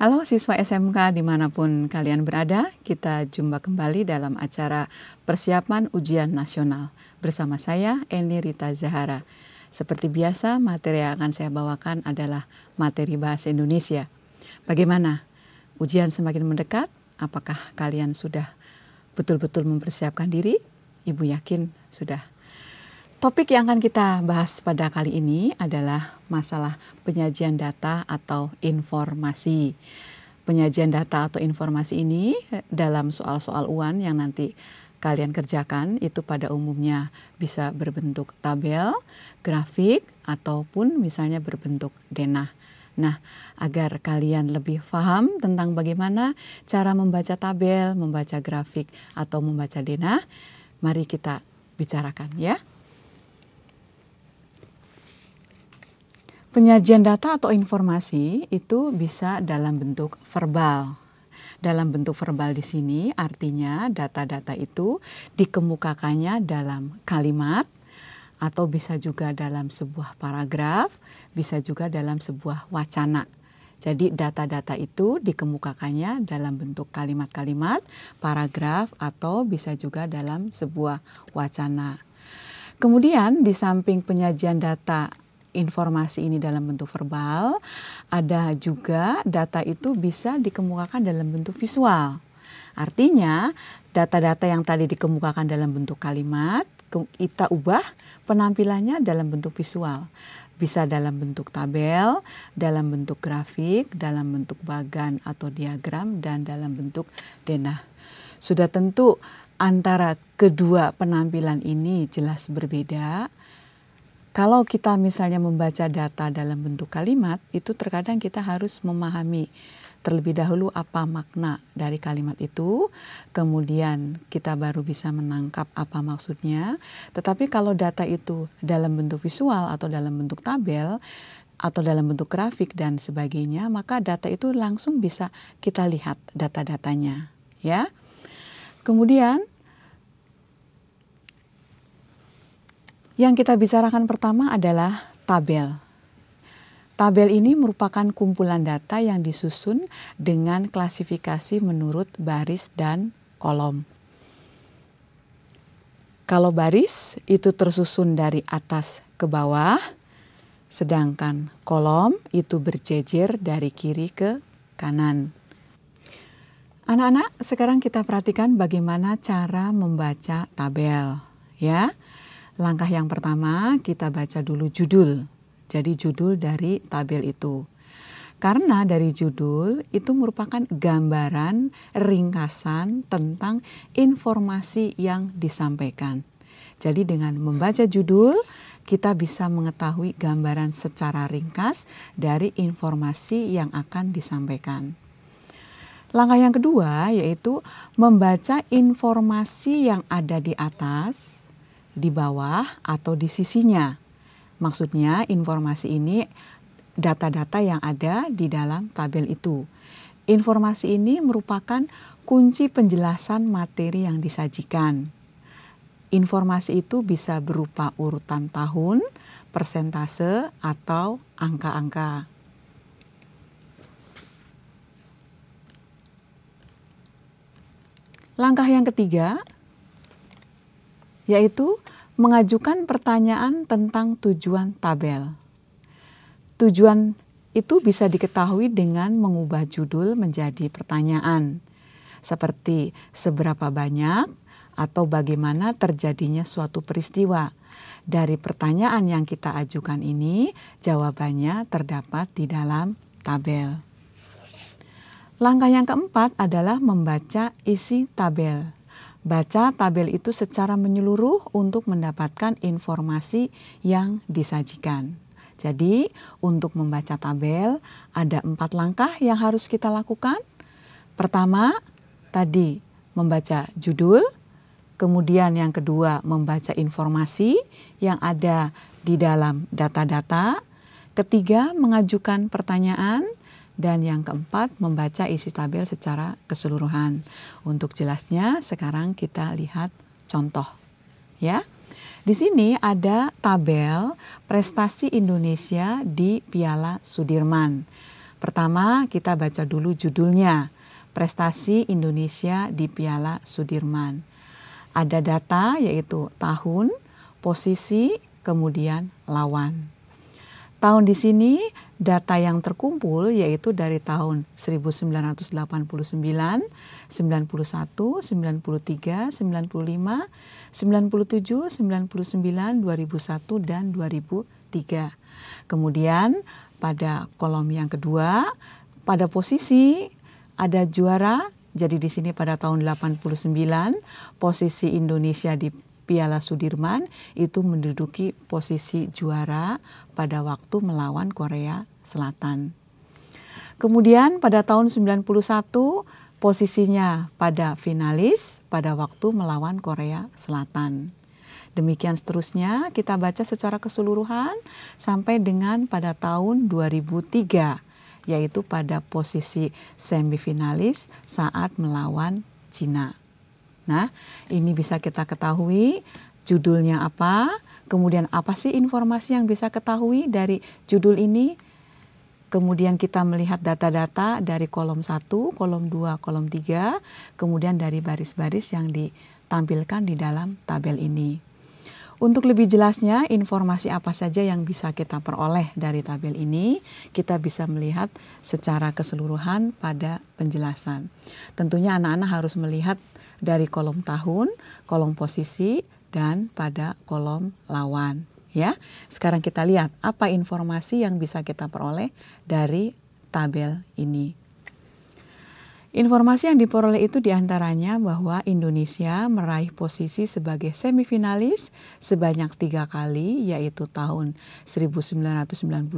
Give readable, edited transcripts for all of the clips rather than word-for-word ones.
Halo siswa SMK dimanapun kalian berada, kita jumpa kembali dalam acara persiapan ujian nasional. Bersama saya, Eni Rita Zahara. Seperti biasa, materi yang akan saya bawakan adalah materi bahasa Indonesia. Bagaimana? Ujian semakin mendekat, apakah kalian sudah betul-betul mempersiapkan diri? Ibu yakin sudah. Topik yang akan kita bahas pada kali ini adalah masalah penyajian data atau informasi. Penyajian data atau informasi ini dalam soal-soal UAN yang nanti kalian kerjakan itu pada umumnya bisa berbentuk tabel, grafik, ataupun misalnya berbentuk denah. Nah, agar kalian lebih paham tentang bagaimana cara membaca tabel, membaca grafik, atau membaca denah, mari kita bicarakan ya. Penyajian data atau informasi itu bisa dalam bentuk verbal. Dalam bentuk verbal di sini artinya data-data itu dikemukakannya dalam kalimat atau bisa juga dalam sebuah paragraf, bisa juga dalam sebuah wacana. Jadi data-data itu dikemukakannya dalam bentuk kalimat-kalimat, paragraf atau bisa juga dalam sebuah wacana. Kemudian di samping penyajian data informasi ini dalam bentuk verbal, ada juga data itu bisa dikemukakan dalam bentuk visual. Artinya, data-data yang tadi dikemukakan dalam bentuk kalimat, kita ubah penampilannya dalam bentuk visual. Bisa dalam bentuk tabel, dalam bentuk grafik, dalam bentuk bagan atau diagram, dan dalam bentuk denah. Sudah tentu antara kedua penampilan ini jelas berbeda. Kalau kita misalnya membaca data dalam bentuk kalimat, itu terkadang kita harus memahami terlebih dahulu apa makna dari kalimat itu, kemudian kita baru bisa menangkap apa maksudnya. Tetapi kalau data itu dalam bentuk visual atau dalam bentuk tabel, atau dalam bentuk grafik dan sebagainya, maka data itu langsung bisa kita lihat data-datanya, ya. Kemudian yang kita bicarakan pertama adalah tabel. Tabel ini merupakan kumpulan data yang disusun dengan klasifikasi menurut baris dan kolom. Kalau baris itu tersusun dari atas ke bawah, sedangkan kolom itu berjejer dari kiri ke kanan. Anak-anak, sekarang kita perhatikan bagaimana cara membaca tabel, ya. Langkah yang pertama, kita baca dulu judul. Jadi judul dari tabel itu. Karena dari judul itu merupakan gambaran ringkasan tentang informasi yang disampaikan. Jadi dengan membaca judul, kita bisa mengetahui gambaran secara ringkas dari informasi yang akan disampaikan. Langkah yang kedua yaitu membaca informasi yang ada di atas, di bawah atau di sisinya. Maksudnya informasi ini data-data yang ada di dalam tabel itu. Informasi ini merupakan kunci penjelasan materi yang disajikan. Informasi itu bisa berupa urutan tahun, persentase, atau angka-angka. Langkah yang ketiga yaitu mengajukan pertanyaan tentang tujuan tabel. Tujuan itu bisa diketahui dengan mengubah judul menjadi pertanyaan, seperti seberapa banyak atau bagaimana terjadinya suatu peristiwa. Dari pertanyaan yang kita ajukan ini, jawabannya terdapat di dalam tabel. Langkah yang keempat adalah membaca isi tabel. Baca tabel itu secara menyeluruh untuk mendapatkan informasi yang disajikan. Jadi, untuk membaca tabel ada 4 langkah yang harus kita lakukan. Pertama, tadi membaca judul. Kemudian yang kedua, membaca informasi yang ada di dalam data-data. Ketiga, mengajukan pertanyaan. Dan yang keempat, membaca isi tabel secara keseluruhan. Untuk jelasnya, sekarang kita lihat contoh, ya. Di sini ada tabel prestasi Indonesia di Piala Sudirman. Pertama, kita baca dulu judulnya, Prestasi Indonesia di Piala Sudirman. Ada data yaitu tahun, posisi, kemudian lawan. Tahun di sini data yang terkumpul yaitu dari tahun 1989, 91, 93, 95, 97, 99, 2001, dan 2003. Kemudian pada kolom yang kedua, pada posisi ada juara. Jadi di sini pada tahun 89 posisi Indonesia di Piala Sudirman itu menduduki posisi juara pada waktu melawan Korea Selatan. Kemudian pada tahun 91 posisinya pada finalis pada waktu melawan Korea Selatan. Demikian seterusnya kita baca secara keseluruhan sampai dengan pada tahun 2003, yaitu pada posisi semifinalis saat melawan Cina. Nah, ini bisa kita ketahui judulnya apa, kemudian apa sih informasi yang bisa ketahui dari judul ini. Kemudian kita melihat data-data dari kolom 1, kolom 2, kolom 3, kemudian dari baris-baris yang ditampilkan di dalam tabel ini. Untuk lebih jelasnya informasi apa saja yang bisa kita peroleh dari tabel ini, kita bisa melihat secara keseluruhan pada penjelasan. Tentunya anak-anak harus melihat dari kolom tahun, kolom posisi, dan pada kolom lawan. Ya, sekarang kita lihat apa informasi yang bisa kita peroleh dari tabel ini. Informasi yang diperoleh itu diantaranya bahwa Indonesia meraih posisi sebagai semifinalis sebanyak 3 kali, yaitu tahun 1997,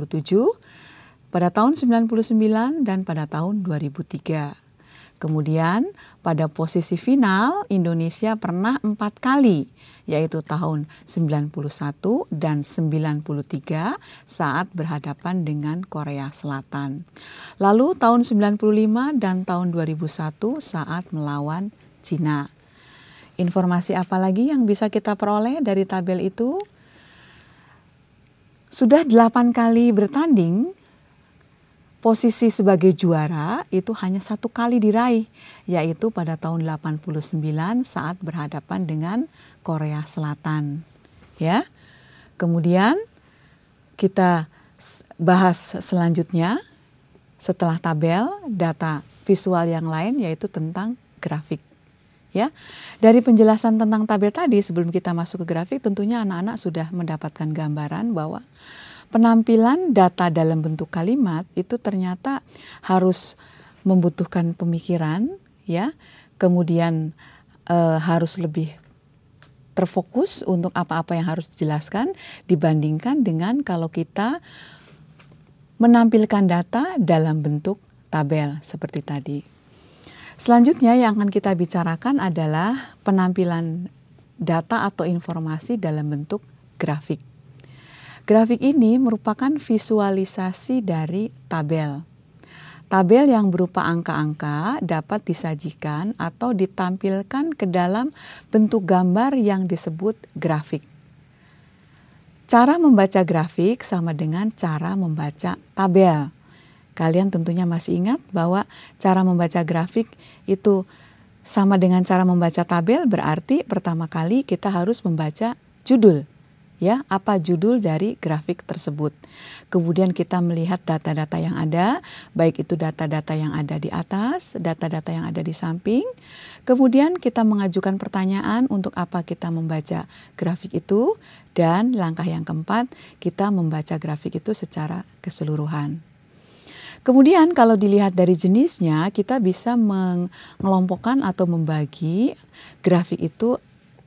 pada tahun 99, dan pada tahun 2003. Kemudian pada posisi final Indonesia pernah 4 kali, yaitu tahun 91 dan 93 saat berhadapan dengan Korea Selatan. Lalu tahun 95 dan tahun 2001 saat melawan Cina. Informasi apa lagi yang bisa kita peroleh dari tabel itu? Sudah 8 kali bertanding, posisi sebagai juara itu hanya 1 kali diraih, yaitu pada tahun 89 saat berhadapan dengan Korea Selatan. Ya. Kemudian kita bahas selanjutnya setelah tabel data visual yang lain yaitu tentang grafik. Ya. Dari penjelasan tentang tabel tadi sebelum kita masuk ke grafik, tentunya anak-anak sudah mendapatkan gambaran bahwa penampilan data dalam bentuk kalimat itu ternyata harus membutuhkan pemikiran, ya. Kemudian harus lebih terfokus untuk apa-apa yang harus dijelaskan dibandingkan dengan kalau kita menampilkan data dalam bentuk tabel seperti tadi. Selanjutnya yang akan kita bicarakan adalah penampilan data atau informasi dalam bentuk grafik. Grafik ini merupakan visualisasi dari tabel. Tabel yang berupa angka-angka dapat disajikan atau ditampilkan ke dalam bentuk gambar yang disebut grafik. Cara membaca grafik sama dengan cara membaca tabel. Kalian tentunya masih ingat bahwa cara membaca grafik itu sama dengan cara membaca tabel, berarti pertama kali kita harus membaca judul. Ya, apa judul dari grafik tersebut. Kemudian kita melihat data-data yang ada, baik itu data-data yang ada di atas, data-data yang ada di samping. Kemudian kita mengajukan pertanyaan untuk apa kita membaca grafik itu. Dan langkah yang keempat, kita membaca grafik itu secara keseluruhan. Kemudian kalau dilihat dari jenisnya, kita bisa mengelompokkan atau membagi grafik itu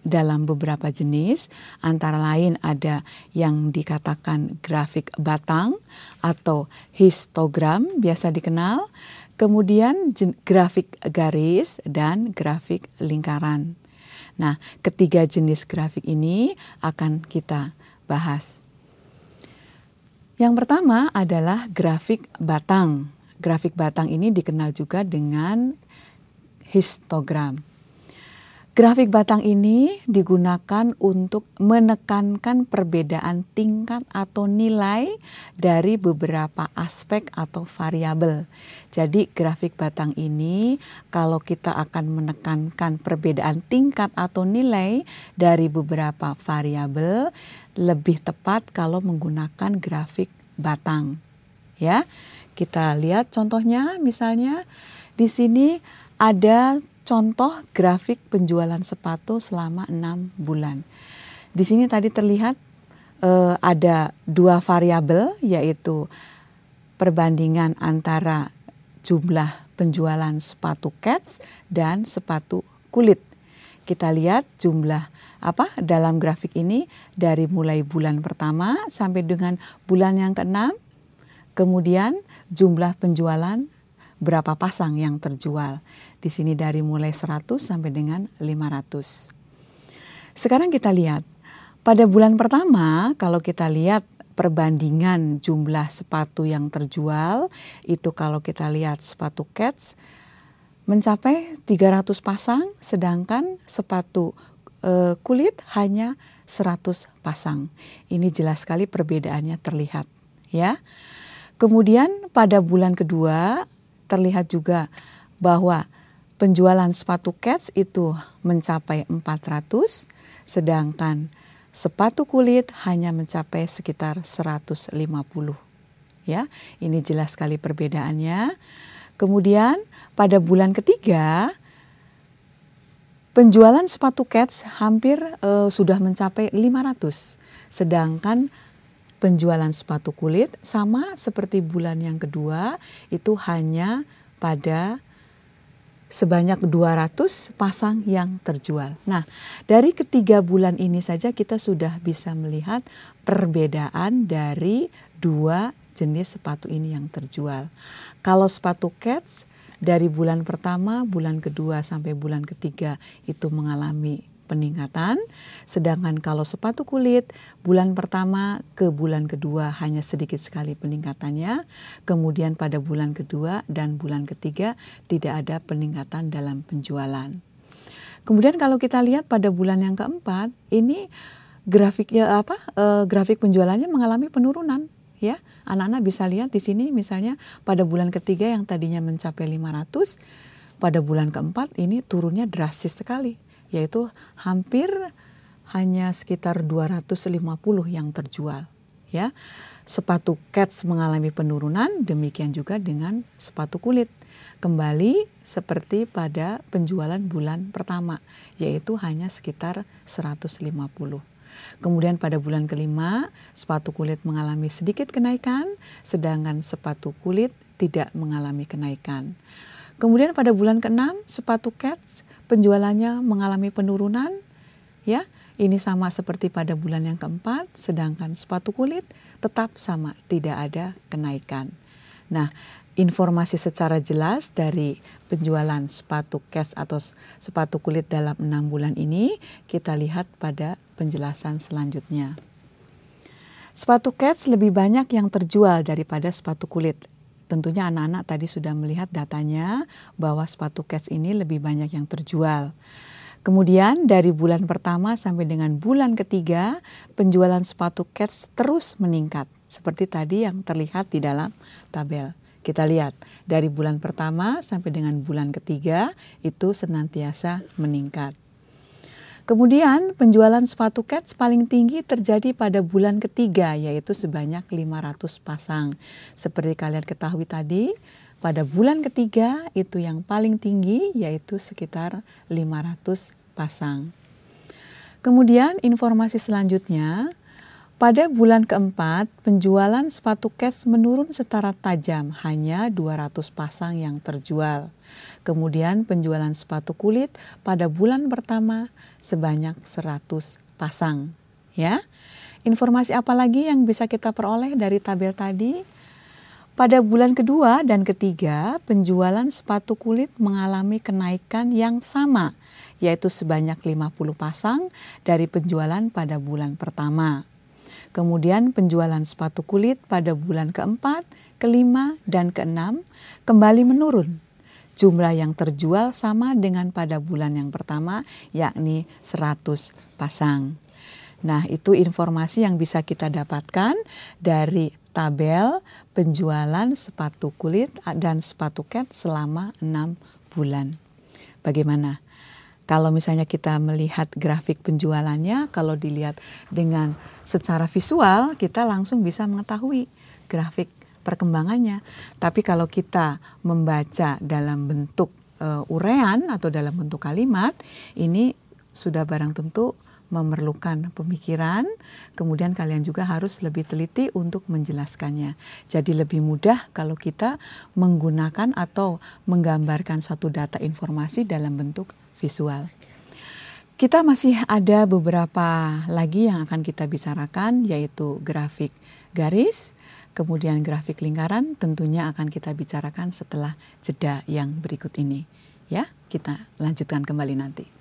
dalam beberapa jenis, antara lain ada yang dikatakan grafik batang atau histogram biasa dikenal, kemudian grafik garis dan grafik lingkaran. Nah, ketiga jenis grafik ini akan kita bahas. Yang pertama adalah grafik batang. Grafik batang ini dikenal juga dengan histogram. Grafik batang ini digunakan untuk menekankan perbedaan tingkat atau nilai dari beberapa aspek atau variabel. Jadi grafik batang ini kalau kita akan menekankan perbedaan tingkat atau nilai dari beberapa variabel, lebih tepat kalau menggunakan grafik batang. Ya, kita lihat contohnya, misalnya di sini ada contoh grafik penjualan sepatu selama 6 bulan. Di sini tadi terlihat ada 2 variabel, yaitu perbandingan antara jumlah penjualan sepatu kets dan sepatu kulit. Kita lihat jumlah dalam grafik ini dari mulai bulan pertama sampai dengan bulan yang ke-6. Kemudian jumlah penjualan berapa pasang yang terjual. Di sini dari mulai 100 sampai dengan 500. Sekarang kita lihat, pada bulan pertama kalau kita lihat perbandingan jumlah sepatu yang terjual, itu kalau kita lihat sepatu kets mencapai 300 pasang, sedangkan sepatu kulit hanya 100 pasang. Ini jelas sekali perbedaannya terlihat, ya. Kemudian pada bulan kedua terlihat juga bahwa penjualan sepatu kets itu mencapai 400, sedangkan sepatu kulit hanya mencapai sekitar 150. Ya, ini jelas sekali perbedaannya. Kemudian pada bulan ketiga penjualan sepatu kets hampir sudah mencapai 500, sedangkan penjualan sepatu kulit sama seperti bulan yang kedua itu hanya pada sebanyak 200 pasang yang terjual. Nah, dari ketiga bulan ini saja kita sudah bisa melihat perbedaan dari 2 jenis sepatu ini yang terjual. Kalau sepatu kets dari bulan pertama, bulan kedua sampai bulan ketiga itu mengalami peningkatan, sedangkan kalau sepatu kulit bulan pertama ke bulan kedua hanya sedikit sekali peningkatannya, kemudian pada bulan kedua dan bulan ketiga tidak ada peningkatan dalam penjualan. Kemudian kalau kita lihat pada bulan yang keempat, ini grafiknya grafik penjualannya mengalami penurunan, ya. Anak-anak bisa lihat di sini misalnya pada bulan ketiga yang tadinya mencapai 500, pada bulan keempat ini turunnya drastis sekali, yaitu hampir hanya sekitar 250 yang terjual, ya. Sepatu kets mengalami penurunan, demikian juga dengan sepatu kulit. Kembali seperti pada penjualan bulan pertama, yaitu hanya sekitar 150. Kemudian pada bulan kelima, sepatu kulit mengalami sedikit kenaikan, sedangkan sepatu kulit tidak mengalami kenaikan. Kemudian pada bulan ke-6, sepatu kets penjualannya mengalami penurunan, ya. Ini sama seperti pada bulan yang keempat, sedangkan sepatu kulit tetap sama, tidak ada kenaikan. Nah, informasi secara jelas dari penjualan sepatu kets atau sepatu kulit dalam 6 bulan ini kita lihat pada penjelasan selanjutnya. Sepatu kets lebih banyak yang terjual daripada sepatu kulit. Tentunya anak-anak tadi sudah melihat datanya bahwa sepatu kets ini lebih banyak yang terjual. Kemudian dari bulan pertama sampai dengan bulan ketiga, penjualan sepatu kets terus meningkat. Seperti tadi yang terlihat di dalam tabel. Kita lihat dari bulan pertama sampai dengan bulan ketiga itu senantiasa meningkat. Kemudian penjualan sepatu kets paling tinggi terjadi pada bulan ketiga, yaitu sebanyak 500 pasang. Seperti kalian ketahui tadi, pada bulan ketiga itu yang paling tinggi yaitu sekitar 500 pasang. Kemudian informasi selanjutnya, pada bulan keempat penjualan sepatu kets menurun secara tajam, hanya 200 pasang yang terjual. Kemudian penjualan sepatu kulit pada bulan pertama sebanyak 100 pasang, ya. Informasi apa lagi yang bisa kita peroleh dari tabel tadi? Pada bulan kedua dan ketiga, penjualan sepatu kulit mengalami kenaikan yang sama, yaitu sebanyak 50 pasang dari penjualan pada bulan pertama. Kemudian penjualan sepatu kulit pada bulan keempat, kelima, dan keenam kembali menurun. jumlah yang terjual sama dengan pada bulan yang pertama, yakni 100 pasang. Nah, itu informasi yang bisa kita dapatkan dari tabel penjualan sepatu kulit dan sepatu cat selama 6 bulan. Bagaimana? Kalau misalnya kita melihat grafik penjualannya, kalau dilihat dengan secara visual, kita langsung bisa mengetahui grafik perkembangannya. Tapi kalau kita membaca dalam bentuk uraian atau dalam bentuk kalimat, ini sudah barang tentu memerlukan pemikiran, kemudian kalian juga harus lebih teliti untuk menjelaskannya. Jadi lebih mudah kalau kita menggunakan atau menggambarkan satu data informasi dalam bentuk visual. Kita masih ada beberapa lagi yang akan kita bicarakan, yaitu grafik garis, kemudian grafik lingkaran, tentunya akan kita bicarakan setelah jeda yang berikut ini. Ya, kita lanjutkan kembali nanti.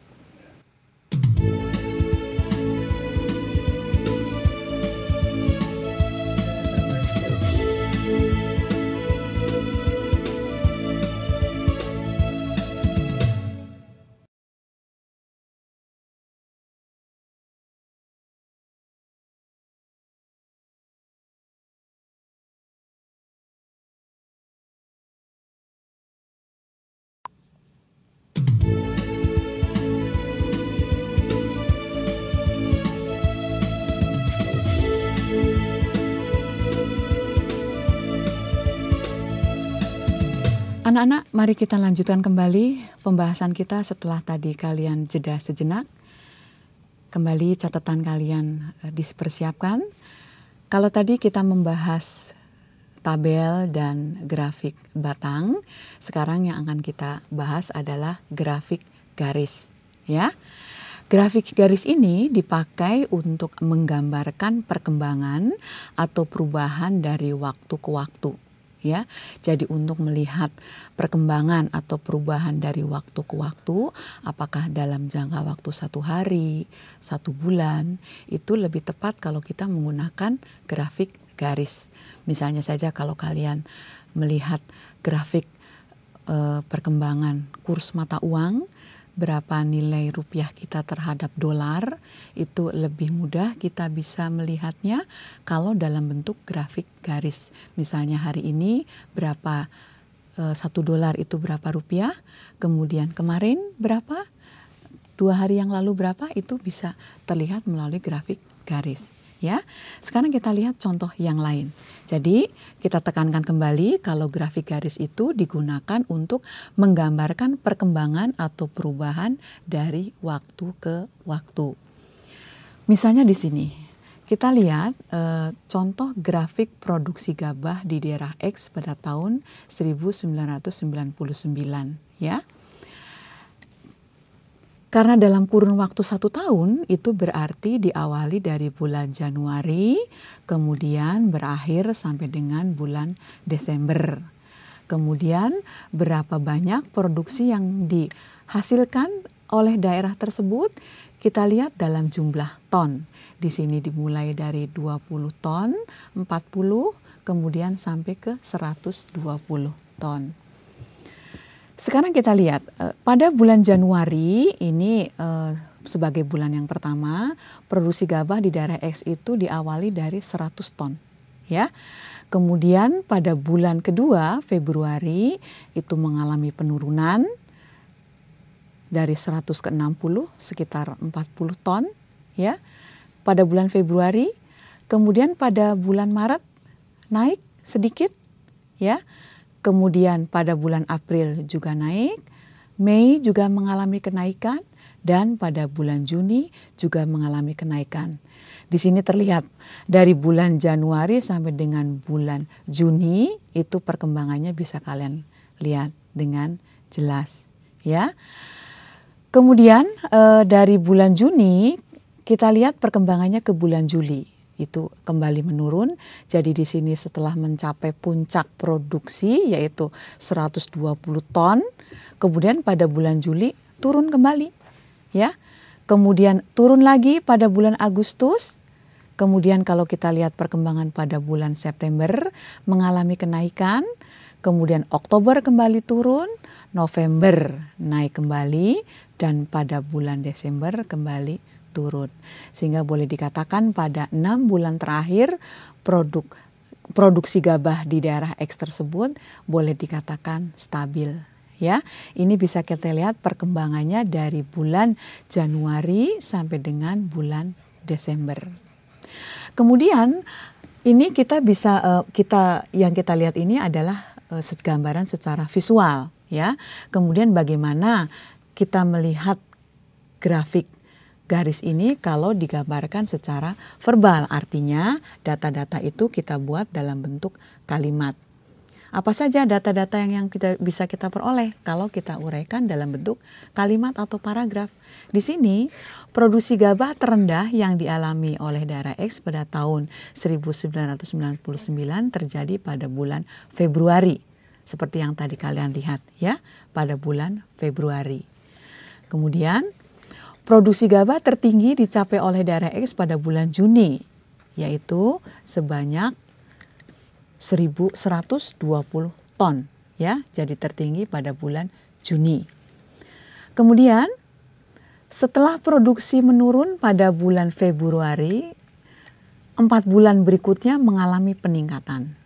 Anak-anak, mari kita lanjutkan kembali pembahasan kita setelah tadi kalian jeda sejenak. Kembali catatan kalian dipersiapkan. Kalau tadi kita membahas tabel dan grafik batang, sekarang yang akan kita bahas adalah grafik garis, ya. Grafik garis ini dipakai untuk menggambarkan perkembangan atau perubahan dari waktu ke waktu. Ya, jadi untuk melihat perkembangan atau perubahan dari waktu ke waktu, apakah dalam jangka waktu 1 hari, 1 bulan, itu lebih tepat kalau kita menggunakan grafik garis. Misalnya saja kalau kalian melihat grafik perkembangan kurs mata uang, berapa nilai rupiah kita terhadap dolar, itu lebih mudah kita bisa melihatnya kalau dalam bentuk grafik garis. Misalnya hari ini berapa 1 dolar itu berapa rupiah, kemudian kemarin berapa, 2 hari yang lalu berapa, itu bisa terlihat melalui grafik garis. Ya, sekarang kita lihat contoh yang lain. Jadi kita tekankan kembali kalau grafik garis itu digunakan untuk menggambarkan perkembangan atau perubahan dari waktu ke waktu. Misalnya di sini kita lihat contoh grafik produksi gabah di daerah X pada tahun 1999, ya. Karena dalam kurun waktu 1 tahun itu berarti diawali dari bulan Januari, kemudian berakhir sampai dengan bulan Desember. Kemudian berapa banyak produksi yang dihasilkan oleh daerah tersebut, kita lihat dalam jumlah ton. Di sini dimulai dari 20 ton, 40, kemudian sampai ke 120 ton. Sekarang kita lihat pada bulan Januari ini sebagai bulan yang pertama, produksi gabah di daerah X itu diawali dari 100 ton, ya. Kemudian pada bulan kedua, Februari, itu mengalami penurunan dari 100 ke 60, sekitar 40 ton, ya. Pada bulan Februari, kemudian pada bulan Maret naik sedikit, ya. Kemudian pada bulan April juga naik, Mei juga mengalami kenaikan, dan pada bulan Juni juga mengalami kenaikan. Di sini terlihat dari bulan Januari sampai dengan bulan Juni itu perkembangannya bisa kalian lihat dengan jelas, ya. Kemudian dari bulan Juni kita lihat perkembangannya ke bulan Juli. Itu kembali menurun. Jadi di sini setelah mencapai puncak produksi yaitu 120 ton, kemudian pada bulan Juli turun kembali, ya. Kemudian turun lagi pada bulan Agustus. Kemudian kalau kita lihat perkembangan pada bulan September mengalami kenaikan. kemudian Oktober kembali turun, November naik kembali, dan pada bulan Desember kembali turun. Sehingga boleh dikatakan pada 6 bulan terakhir produksi gabah di daerah X tersebut boleh dikatakan stabil. Ya, ini bisa kita lihat perkembangannya dari bulan Januari sampai dengan bulan Desember. Kemudian ini kita bisa yang kita lihat ini adalah gambaran secara visual, ya. Kemudian bagaimana kita melihat grafik garis ini kalau digambarkan secara verbal, artinya data-data itu kita buat dalam bentuk kalimat. Apa saja data-data yang bisa kita peroleh kalau kita uraikan dalam bentuk kalimat atau paragraf. Di sini, produksi gabah terendah yang dialami oleh daerah X pada tahun 1999 terjadi pada bulan Februari. Seperti yang tadi kalian lihat ya, pada bulan Februari. Kemudian, produksi gabah tertinggi dicapai oleh daerah X pada bulan Juni, yaitu sebanyak 1.120 ton, ya, jadi tertinggi pada bulan Juni. Kemudian setelah produksi menurun pada bulan Februari, 4 bulan berikutnya mengalami peningkatan,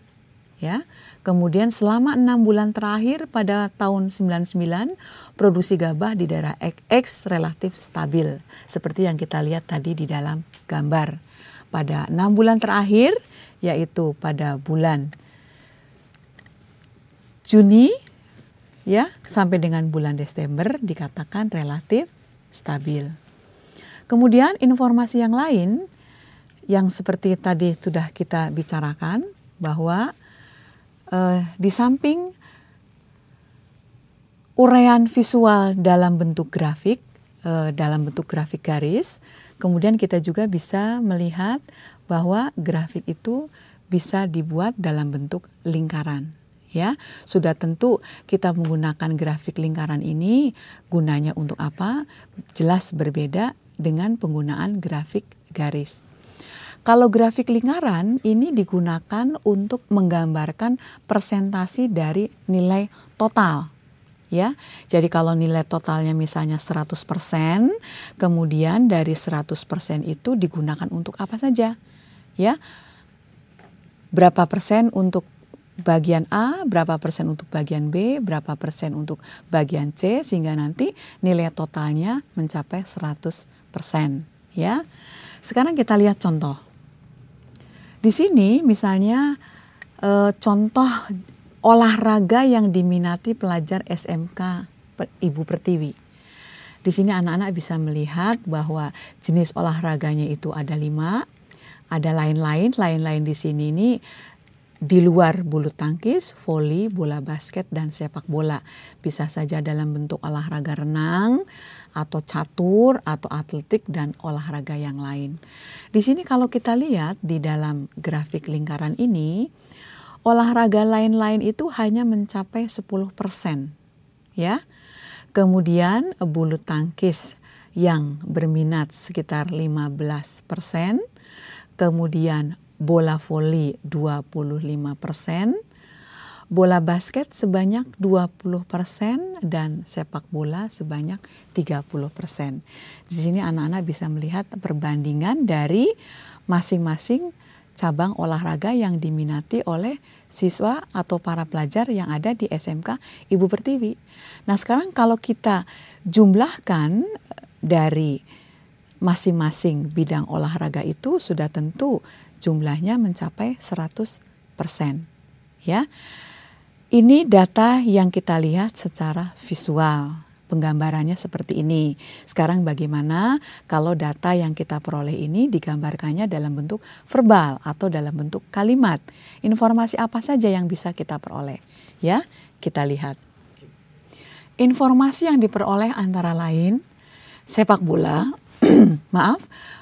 ya. Kemudian selama 6 bulan terakhir pada tahun 99, produksi gabah di daerah X relatif stabil, seperti yang kita lihat tadi di dalam gambar. Pada 6 bulan terakhir, yaitu pada bulan Juni ya sampai dengan bulan Desember dikatakan relatif stabil. Kemudian informasi yang lain yang seperti tadi sudah kita bicarakan bahwa di samping uraian visual dalam bentuk grafik garis, kemudian kita juga bisa melihat bahwa grafik itu bisa dibuat dalam bentuk lingkaran. Ya, sudah tentu kita menggunakan grafik lingkaran ini gunanya untuk apa? Jelas berbeda dengan penggunaan grafik garis. Kalau grafik lingkaran ini digunakan untuk menggambarkan presentasi dari nilai total. Ya, jadi kalau nilai totalnya misalnya 100%, kemudian dari 100% itu digunakan untuk apa saja? Ya, berapa persen untuk bagian A, berapa persen untuk bagian B, berapa persen untuk bagian C, sehingga nanti nilai totalnya mencapai 100%. Ya, sekarang kita lihat contoh. Di sini misalnya contoh olahraga yang diminati pelajar SMK Ibu Pertiwi. Di sini anak-anak bisa melihat bahwa jenis olahraganya itu ada 5. Ada lain-lain di sini ini di luar bulu tangkis, voli, bola basket, dan sepak bola. Bisa saja dalam bentuk olahraga renang, atau catur, atau atletik, dan olahraga yang lain. Di sini kalau kita lihat di dalam grafik lingkaran ini, olahraga lain-lain itu hanya mencapai 10%. Ya. Kemudian bulu tangkis yang berminat sekitar 15%. Kemudian bola voli 25%, bola basket sebanyak 20%, dan sepak bola sebanyak 30%. Di sini anak-anak bisa melihat perbandingan dari masing-masing cabang olahraga yang diminati oleh siswa atau para pelajar yang ada di SMK Ibu Pertiwi. Nah, sekarang kalau kita jumlahkan dari masing-masing bidang olahraga itu sudah tentu jumlahnya mencapai 100%. Ya. Ini data yang kita lihat secara visual. Penggambarannya seperti ini. Sekarang bagaimana kalau data yang kita peroleh ini digambarkannya dalam bentuk verbal atau dalam bentuk kalimat? Informasi apa saja yang bisa kita peroleh? Ya, kita lihat. Informasi yang diperoleh antara lain sepak bola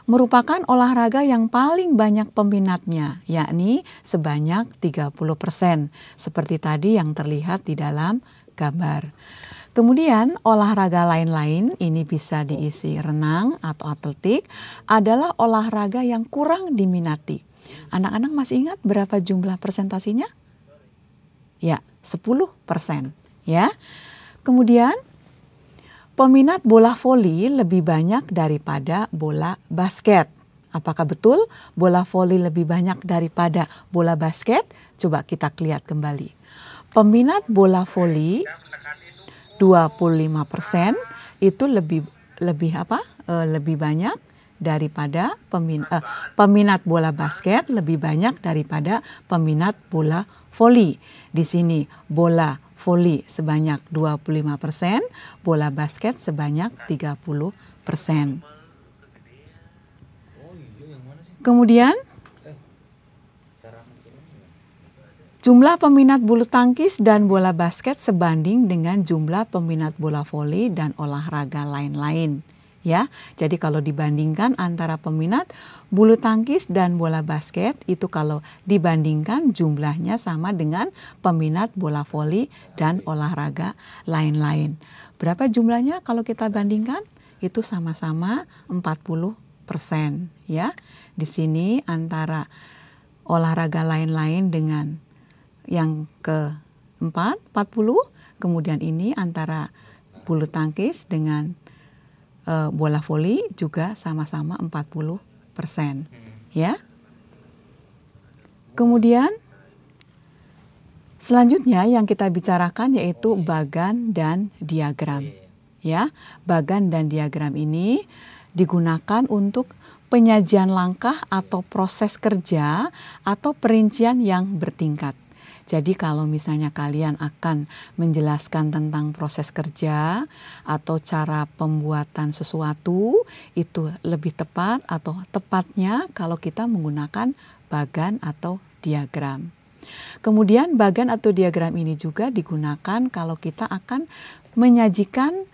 merupakan olahraga yang paling banyak peminatnya, yakni sebanyak 30%, seperti tadi yang terlihat di dalam gambar. Kemudian olahraga lain-lain ini bisa diisi renang atau atletik, adalah olahraga yang kurang diminati. Anak-anak masih ingat berapa jumlah persentasinya? Ya, 10%. Ya. Kemudian peminat bola voli lebih banyak daripada bola basket. Apakah betul bola voli lebih banyak daripada bola basket? Coba kita lihat kembali. Peminat bola voli 25% itu lebih banyak daripada peminat bola basket lebih banyak daripada peminat bola voli. Di sini bola voli sebanyak 25%, bola basket sebanyak 30%. Kemudian jumlah peminat bulu tangkis dan bola basket sebanding dengan jumlah peminat bola voli dan olahraga lain-lain. Ya, jadi kalau dibandingkan antara peminat bulu tangkis dan bola basket itu kalau dibandingkan jumlahnya sama dengan peminat bola voli dan olahraga lain-lain. Berapa jumlahnya kalau kita bandingkan? Itu sama-sama 40%. Ya, di sini antara olahraga lain-lain dengan yang keempat 40, kemudian ini antara bulu tangkis dengan bola voli juga sama-sama 40%. Ya. Kemudian selanjutnya yang kita bicarakan yaitu bagan dan diagram. Ya, bagan dan diagram ini digunakan untuk penyajian langkah atau proses kerja atau perincian yang bertingkat. Jadi kalau misalnya kalian akan menjelaskan tentang proses kerja atau cara pembuatan sesuatu, itu lebih tepat atau tepatnya kalau kita menggunakan bagan atau diagram. Kemudian bagan atau diagram ini juga digunakan kalau kita akan menyajikan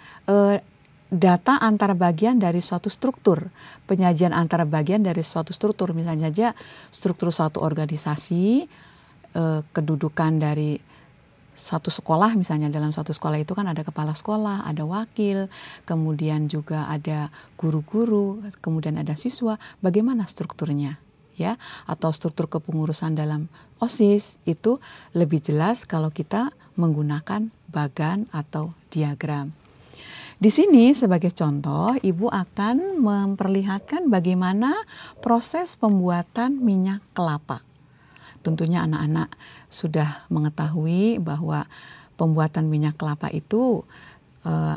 data antar bagian dari suatu struktur. Penyajian antar bagian dari suatu struktur, misalnya saja struktur suatu organisasi, kedudukan dari satu sekolah, misalnya dalam satu sekolah itu kan ada kepala sekolah, ada wakil, kemudian juga ada guru-guru, kemudian ada siswa, bagaimana strukturnya, ya, atau struktur kepengurusan dalam OSIS itu lebih jelas kalau kita menggunakan bagan atau diagram. Di sini sebagai contoh, Ibu akan memperlihatkan bagaimana proses pembuatan minyak kelapa. Tentunya anak-anak sudah mengetahui bahwa pembuatan minyak kelapa itu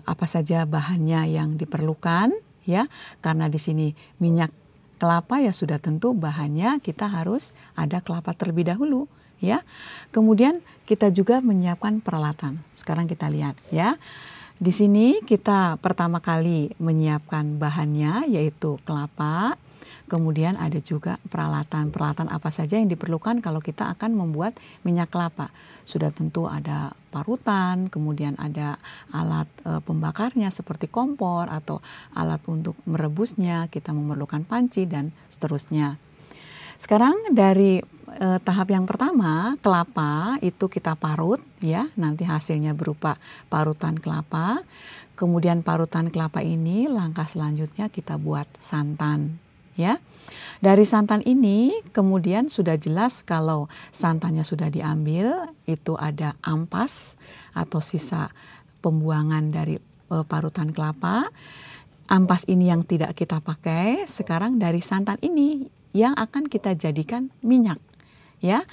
apa saja bahannya yang diperlukan, ya. Karena di sini minyak kelapa ya sudah tentu bahannya kita harus ada kelapa terlebih dahulu, ya. Kemudian kita juga menyiapkan peralatan. Sekarang kita lihat, ya. Di sini kita pertama kali menyiapkan bahannya yaitu kelapa. Kemudian ada juga peralatan apa saja yang diperlukan kalau kita akan membuat minyak kelapa. Sudah tentu ada parutan, kemudian ada alat pembakarnya seperti kompor atau alat untuk merebusnya, kita memerlukan panci dan seterusnya. Sekarang dari tahap yang pertama, kelapa itu kita parut, ya, nanti hasilnya berupa parutan kelapa. Kemudian parutan kelapa ini langkah selanjutnya kita buat santan. Ya, dari santan ini kemudian sudah jelas kalau santannya sudah diambil, itu ada ampas atau sisa pembuangan dari parutan kelapa. Ampas ini yang tidak kita pakai, sekarang dari santan ini yang akan kita jadikan minyak. Ya,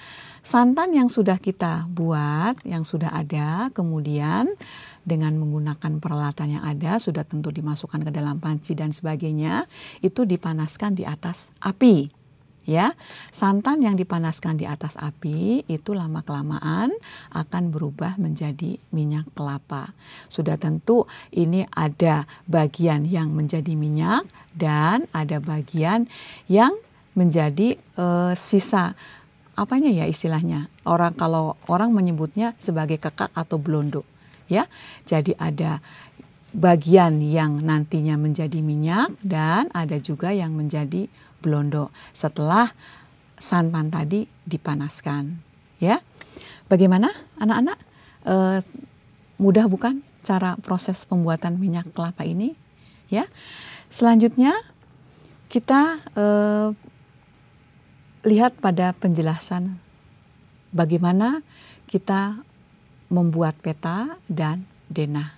santan yang sudah kita buat, yang sudah ada, kemudian dengan menggunakan peralatan yang ada, sudah tentu dimasukkan ke dalam panci dan sebagainya, itu dipanaskan di atas api. Ya, santan yang dipanaskan di atas api itu lama-kelamaan akan berubah menjadi minyak kelapa. Sudah tentu ini ada bagian yang menjadi minyak dan ada bagian yang menjadi sisa, apanya ya istilahnya, kalau orang menyebutnya sebagai kekak atau blondo. Ya, jadi ada bagian yang nantinya menjadi minyak dan ada juga yang menjadi blondo setelah santan tadi dipanaskan. Ya, bagaimana anak-anak? Mudah bukan cara proses pembuatan minyak kelapa ini? Ya, selanjutnya kita lihat pada penjelasan bagaimana kita membuat peta dan denah.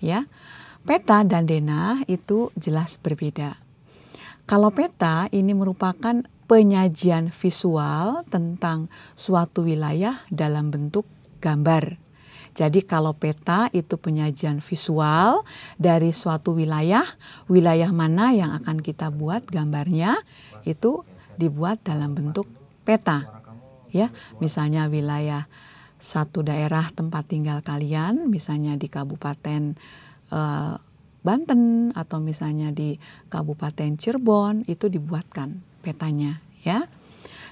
Ya, peta dan denah itu jelas berbeda. Kalau peta ini merupakan penyajian visual tentang suatu wilayah dalam bentuk gambar. Jadi kalau peta itu penyajian visual dari suatu wilayah, wilayah mana yang akan kita buat gambarnya itu dibuat dalam bentuk peta. Ya, misalnya wilayah satu daerah tempat tinggal kalian, misalnya di Kabupaten Banten atau misalnya di Kabupaten Cirebon, itu dibuatkan petanya, ya.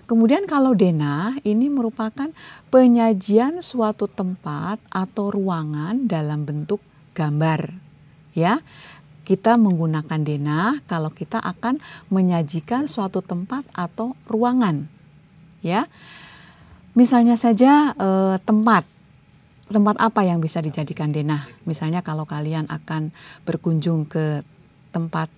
Kemudian kalau denah ini merupakan penyajian suatu tempat atau ruangan dalam bentuk gambar, ya. Kita menggunakan denah kalau kita akan menyajikan suatu tempat atau ruangan, ya. Misalnya saja tempat apa yang bisa dijadikan denah? Misalnya kalau kalian akan berkunjung ke tempat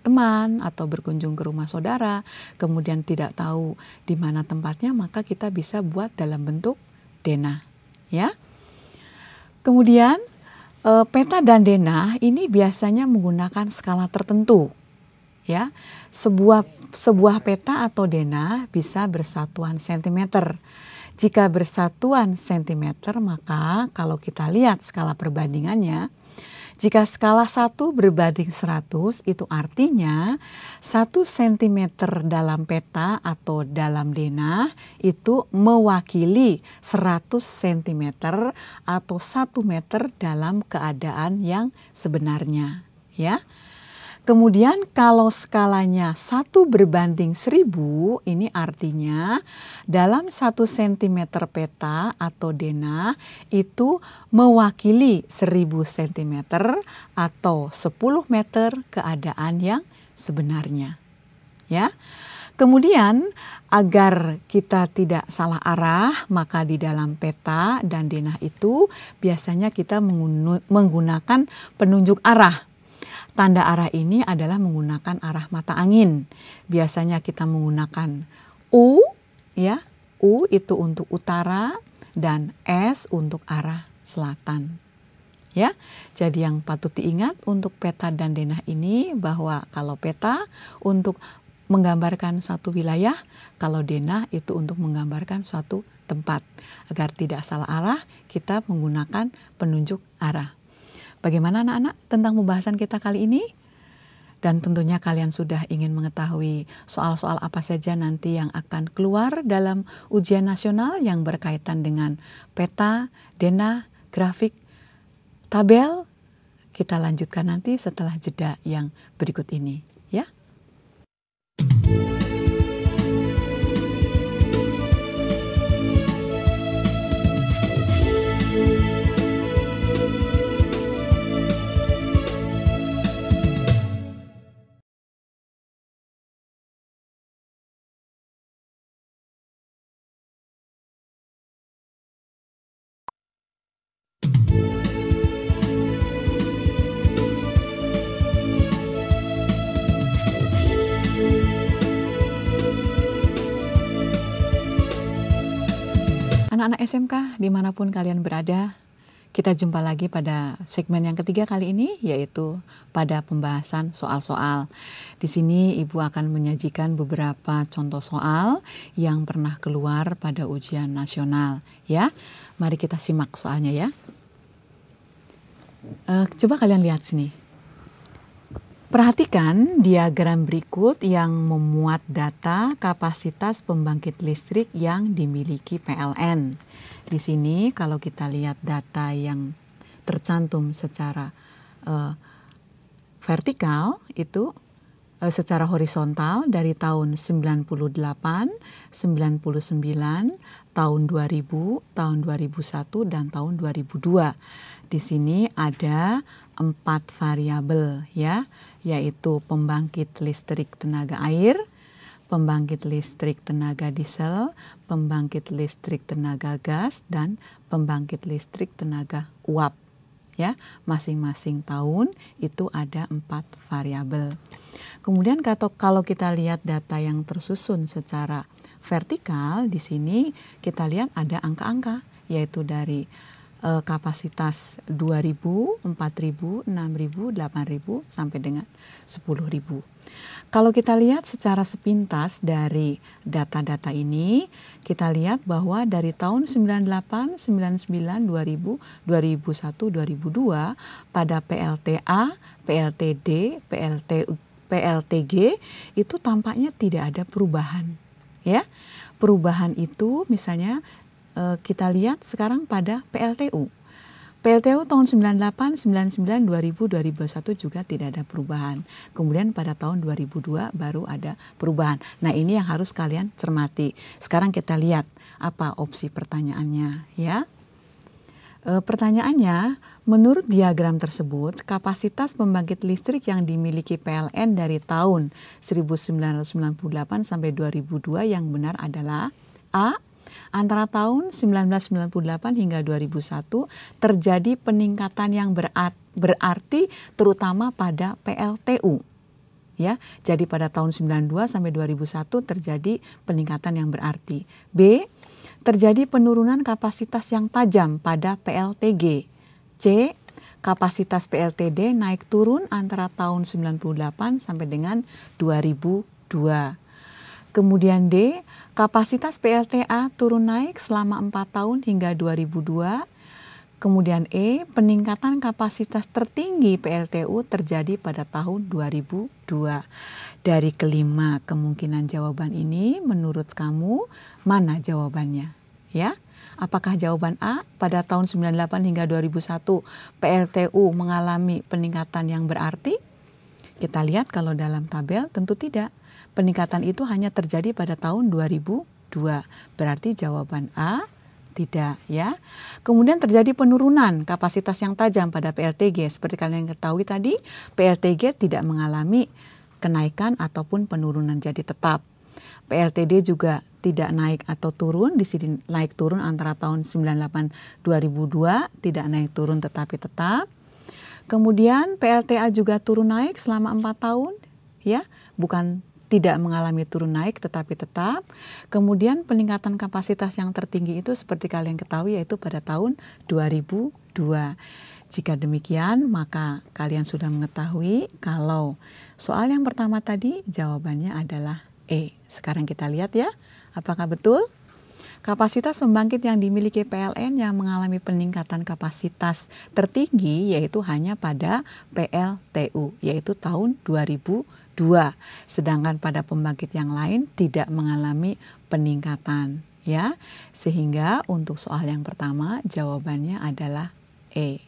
teman atau berkunjung ke rumah saudara, kemudian tidak tahu di mana tempatnya, maka kita bisa buat dalam bentuk denah, ya. Kemudian peta dan denah ini biasanya menggunakan skala tertentu, ya. Sebuah peta atau denah bisa bersatuan sentimeter. Jika bersatuan sentimeter, maka kalau kita lihat skala perbandingannya, jika skala 1 berbanding 100, itu artinya 1 cm dalam peta atau dalam denah itu mewakili 100 cm atau 1 meter dalam keadaan yang sebenarnya, ya. Kemudian kalau skalanya 1 berbanding 1000, ini artinya dalam 1 cm peta atau denah itu mewakili 1000 cm atau 10 meter keadaan yang sebenarnya, ya. Kemudian agar kita tidak salah arah, maka di dalam peta dan denah itu biasanya kita menggunakan penunjuk arah. Tanda arah ini adalah menggunakan arah mata angin. Biasanya kita menggunakan U, ya. U itu untuk utara dan S untuk arah selatan. Ya. Jadi yang patut diingat untuk peta dan denah ini bahwa kalau peta untuk menggambarkan satu wilayah, kalau denah itu untuk menggambarkan suatu tempat. Agar tidak salah arah, kita menggunakan penunjuk arah. Bagaimana anak-anak tentang pembahasan kita kali ini? Dan tentunya kalian sudah ingin mengetahui soal-soal apa saja nanti yang akan keluar dalam ujian nasional yang berkaitan dengan peta, denah, grafik, tabel. Kita lanjutkan nanti setelah jeda yang berikut ini, ya. Anak-anak SMK dimanapun kalian berada, kita jumpa lagi pada segmen yang ketiga kali ini, yaitu pada pembahasan soal-soal. Di sini Ibu akan menyajikan beberapa contoh soal yang pernah keluar pada ujian nasional, ya. Mari kita simak soalnya, ya. Coba kalian lihat sini. Perhatikan diagram berikut yang memuat data kapasitas pembangkit listrik yang dimiliki PLN. Di sini kalau kita lihat data yang tercantum secara vertikal itu secara horizontal dari tahun 98, 99, tahun 2000, tahun 2001 dan tahun 2002. Di sini ada 4 variabel, ya, yaitu pembangkit listrik tenaga air, pembangkit listrik tenaga diesel, pembangkit listrik tenaga gas, dan pembangkit listrik tenaga uap. Ya, masing-masing tahun itu ada 4 variabel. Kemudian kalau kita lihat data yang tersusun secara vertikal di sini kita lihat ada angka-angka, yaitu dari kapasitas 2.000, 4.000, 6.000, 8.000 sampai dengan 10.000. Kalau kita lihat secara sepintas dari data-data ini, kita lihat bahwa dari tahun 98, 99, 2000, 2001, 2002 pada PLTA, PLTD, PLTG itu tampaknya tidak ada perubahan. Ya, perubahan itu misalnya kita lihat sekarang pada PLTU. PLTU tahun 98, 99, 2000, 2001 juga tidak ada perubahan. Kemudian pada tahun 2002 baru ada perubahan. Nah, ini yang harus kalian cermati. Sekarang kita lihat apa opsi pertanyaannya, ya. Pertanyaannya, menurut diagram tersebut, kapasitas pembangkit listrik yang dimiliki PLN dari tahun 1998 sampai 2002 yang benar adalah A. Antara tahun 1998 hingga 2001 terjadi peningkatan yang berarti terutama pada PLTU. Ya, jadi pada tahun 92 sampai 2001 terjadi peningkatan yang berarti. B. Terjadi penurunan kapasitas yang tajam pada PLTG. C. Kapasitas PLTD naik turun antara tahun 98 sampai dengan 2002. Kemudian D, kapasitas PLTA turun naik selama 4 tahun hingga 2002. Kemudian E, peningkatan kapasitas tertinggi PLTU terjadi pada tahun 2002. Dari kelima kemungkinan jawaban ini, menurut kamu mana jawabannya? Ya, apakah jawaban A pada tahun 98 hingga 2001 PLTU mengalami peningkatan yang berarti? Kita lihat kalau dalam tabel tentu tidak. Peningkatan itu hanya terjadi pada tahun 2002. Berarti jawaban A tidak, ya. Kemudian terjadi penurunan kapasitas yang tajam pada PLTG. Seperti kalian ketahui tadi, PLTG tidak mengalami kenaikan ataupun penurunan jadi tetap. PLTD juga tidak naik atau turun, di sini naik turun antara tahun 98 2002, tidak naik turun tetapi tetap. Kemudian PLTA juga turun naik selama 4 tahun, ya, bukan tidak mengalami turun naik tetapi tetap. Kemudian peningkatan kapasitas yang tertinggi itu seperti kalian ketahui yaitu pada tahun 2002. Jika demikian maka kalian sudah mengetahui kalau soal yang pertama tadi jawabannya adalah E. Sekarang kita lihat ya, apakah betul? Kapasitas pembangkit yang dimiliki PLN yang mengalami peningkatan kapasitas tertinggi yaitu hanya pada PLTU, yaitu tahun 2002. Sedangkan pada pembangkit yang lain tidak mengalami peningkatan, ya. Sehingga untuk soal yang pertama jawabannya adalah E.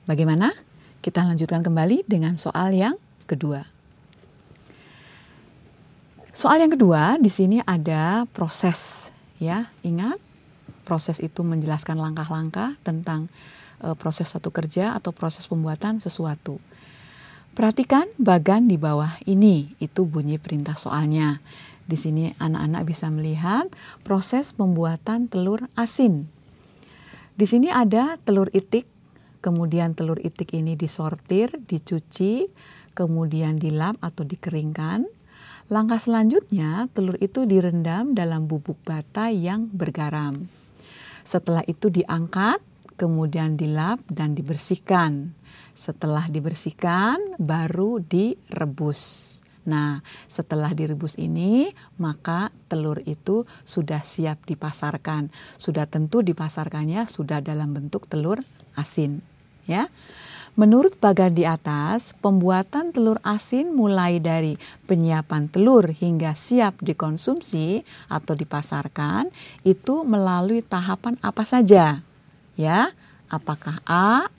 Bagaimana? Kita lanjutkan kembali dengan soal yang kedua. Soal yang kedua di sini ada proses. Ya, ingat proses itu menjelaskan langkah-langkah tentang proses satu kerja atau proses pembuatan sesuatu. Perhatikan bagan di bawah ini, itu bunyi perintah soalnya. Di sini anak-anak bisa melihat proses pembuatan telur asin. Di sini ada telur itik, kemudian telur itik ini disortir, dicuci, kemudian dilap atau dikeringkan. Langkah selanjutnya, telur itu direndam dalam bubuk bata yang bergaram. Setelah itu diangkat, kemudian dilap dan dibersihkan. Setelah dibersihkan, baru direbus. Nah, setelah direbus ini, maka telur itu sudah siap dipasarkan. Sudah tentu dipasarkannya sudah dalam bentuk telur asin, ya. Menurut bagan di atas, pembuatan telur asin mulai dari penyiapan telur hingga siap dikonsumsi atau dipasarkan itu melalui tahapan apa saja? Ya, apakah A,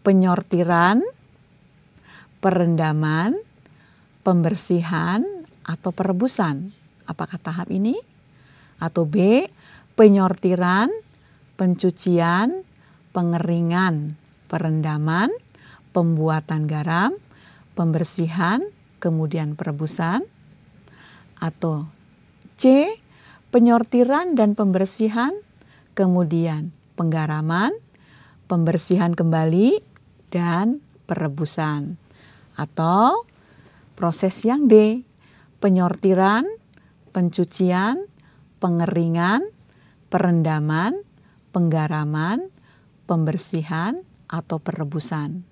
penyortiran, perendaman, pembersihan, atau perebusan? Apakah tahap ini? Atau B, penyortiran, pencucian, pengeringan, perendaman, pembuatan garam, pembersihan, kemudian perebusan? Atau C, penyortiran dan pembersihan, kemudian penggaraman, pembersihan kembali, dan perebusan? Atau proses yang D, penyortiran, pencucian, pengeringan, perendaman, penggaraman, pembersihan, atau perebusan.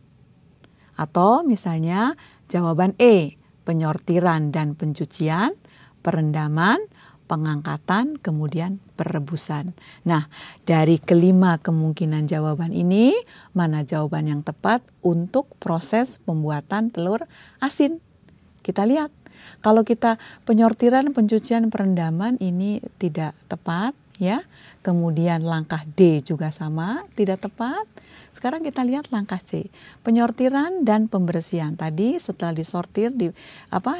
Atau misalnya jawaban E, penyortiran dan pencucian, perendaman, pengangkatan, kemudian perebusan. Nah, dari kelima kemungkinan jawaban ini, mana jawaban yang tepat untuk proses pembuatan telur asin? Kita lihat. Kalau kita penyortiran, pencucian, perendaman ini tidak tepat, ya. Kemudian langkah D juga sama, tidak tepat. Sekarang kita lihat langkah C, penyortiran dan pembersihan. Tadi setelah disortir,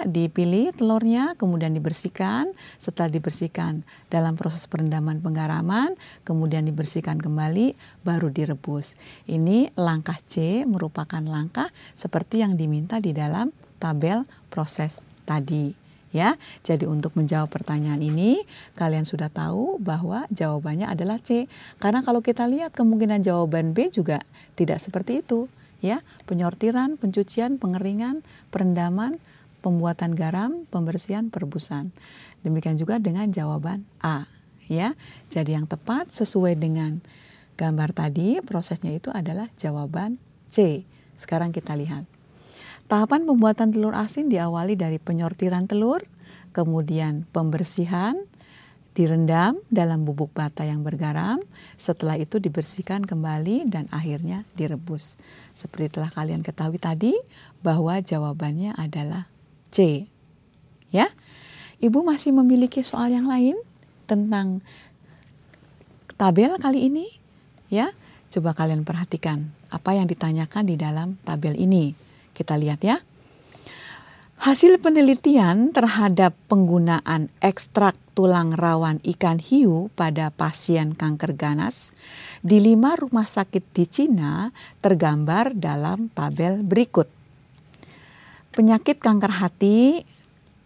dipilih telurnya, kemudian dibersihkan. Setelah dibersihkan dalam proses perendaman penggaraman, kemudian dibersihkan kembali, baru direbus. Ini langkah C merupakan langkah seperti yang diminta di dalam tabel proses tadi. Ya, jadi untuk menjawab pertanyaan ini, kalian sudah tahu bahwa jawabannya adalah C. Karena kalau kita lihat kemungkinan jawaban B juga tidak seperti itu. Ya, penyortiran, pencucian, pengeringan, perendaman, pembuatan garam, pembersihan, perebusan. Demikian juga dengan jawaban A. Ya, jadi yang tepat sesuai dengan gambar tadi, prosesnya itu adalah jawaban C. Sekarang kita lihat. Tahapan pembuatan telur asin diawali dari penyortiran telur, kemudian pembersihan, direndam dalam bubuk bata yang bergaram, setelah itu dibersihkan kembali dan akhirnya direbus. Seperti telah kalian ketahui tadi bahwa jawabannya adalah C. Ya, Ibu masih memiliki soal yang lain tentang tabel kali ini, ya. Coba kalian perhatikan apa yang ditanyakan di dalam tabel ini. Kita lihat ya. Hasil penelitian terhadap penggunaan ekstrak tulang rawan ikan hiu pada pasien kanker ganas di 5 rumah sakit di Cina tergambar dalam tabel berikut. Penyakit kanker hati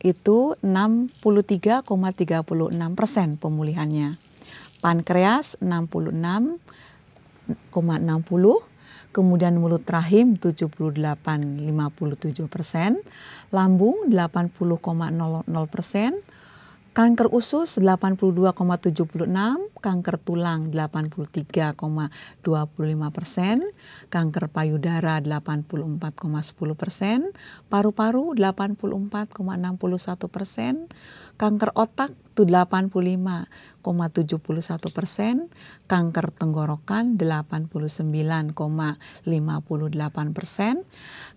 itu 63,36% pemulihannya. Pankreas 66,60%. Kemudian mulut rahim 78,57%, lambung 80,00%, kanker usus 82,76%, kanker tulang 83,25%, kanker payudara 84,10%, paru-paru 84,61%, kanker otak itu 85,71%, kanker tenggorokan 89,58%,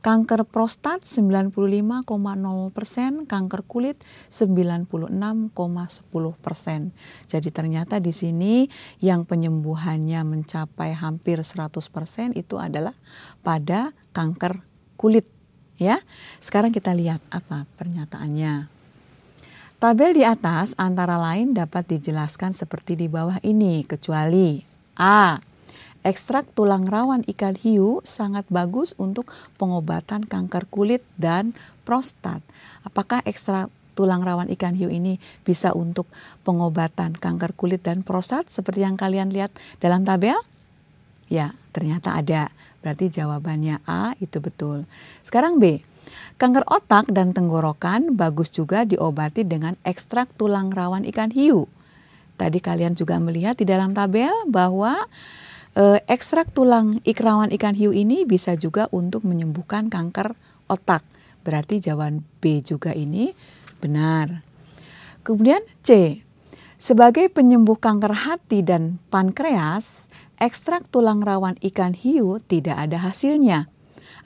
kanker prostat 95,0%, kanker kulit 96,10%. Jadi ternyata di sini yang penyembuhannya mencapai hampir 100% itu adalah pada kanker kulit, ya. Sekarang kita lihat apa pernyataannya. Tabel di atas antara lain dapat dijelaskan seperti di bawah ini, kecuali A. Ekstrak tulang rawan ikan hiu sangat bagus untuk pengobatan kanker kulit dan prostat. Apakah ekstrak tulang rawan ikan hiu ini bisa untuk pengobatan kanker kulit dan prostat seperti yang kalian lihat dalam tabel? Ya, ternyata ada. Berarti jawabannya A itu betul. Sekarang B. Kanker otak dan tenggorokan bagus juga diobati dengan ekstrak tulang rawan ikan hiu. Tadi kalian juga melihat di dalam tabel bahwa ekstrak tulang rawan ikan hiu ini bisa juga untuk menyembuhkan kanker otak. Berarti jawaban B juga ini benar. Kemudian C. Sebagai penyembuh kanker hati dan pankreas, ekstrak tulang rawan ikan hiu tidak ada hasilnya.